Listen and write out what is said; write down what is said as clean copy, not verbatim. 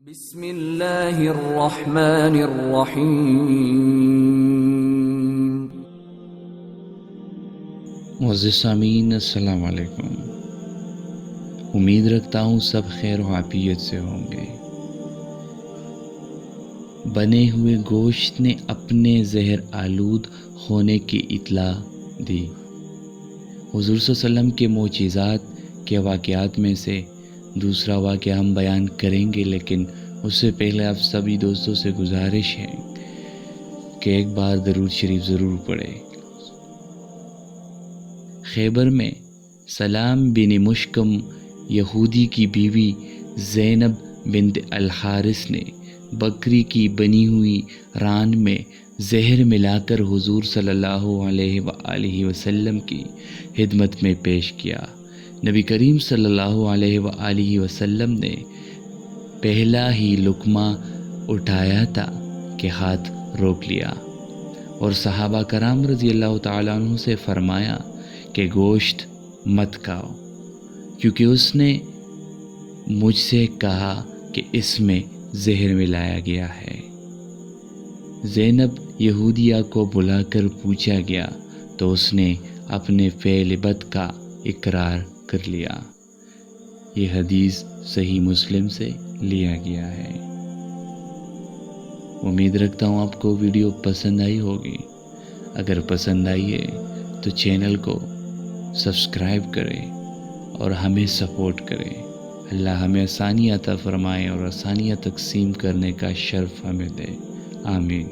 بسم اللہ الرحمن الرحیم۔ معزز سامعین، السلام علیکم۔ امید رکھتا ہوں سب خیر و عافیت سے ہوں گے۔ بنے ہوئے گوشت نے اپنے زہر آلود ہونے کی اطلاع دی۔ حضور صلی اللہ علیہ وسلم کے معجزات کے واقعات میں سے دوسرا واقعہ ہم بیان کریں گے، لیکن اس سے پہلے آپ سبھی دوستوں سے گزارش ہے کہ ایک بار درود شریف ضرور پڑھیں۔ خیبر میں سلام بن مشکم یہودی کی بیوی زینب بنت الحارث نے بکری کی بنی ہوئی ران میں زہر ملا کر حضور صلی اللہ علیہ وآلہ وسلم کی خدمت میں پیش کیا۔ نبی کریم صلی اللہ علیہ وآلہ وسلم نے پہلا ہی لقمہ اٹھایا تھا کہ ہاتھ روک لیا اور صحابہ کرام رضی اللہ تعالیٰ عنہ سے فرمایا کہ گوشت مت کھاؤ، کیونکہ اس نے مجھ سے کہا کہ اس میں زہر ملایا گیا ہے۔ زینب یہودیہ کو بلا کر پوچھا گیا تو اس نے اپنے فعل بد کا اقرار کر لیا۔ یہ حدیث صحیح مسلم سے لیا گیا ہے۔ امید رکھتا ہوں آپ کو ویڈیو پسند آئی ہوگی۔ اگر پسند آئی ہے تو چینل کو سبسکرائب کریں اور ہمیں سپورٹ کریں۔ اللہ ہمیں آسانیاں عطا فرمائے اور آسانیاں تقسیم کرنے کا شرف ہمیں دے۔ آمین۔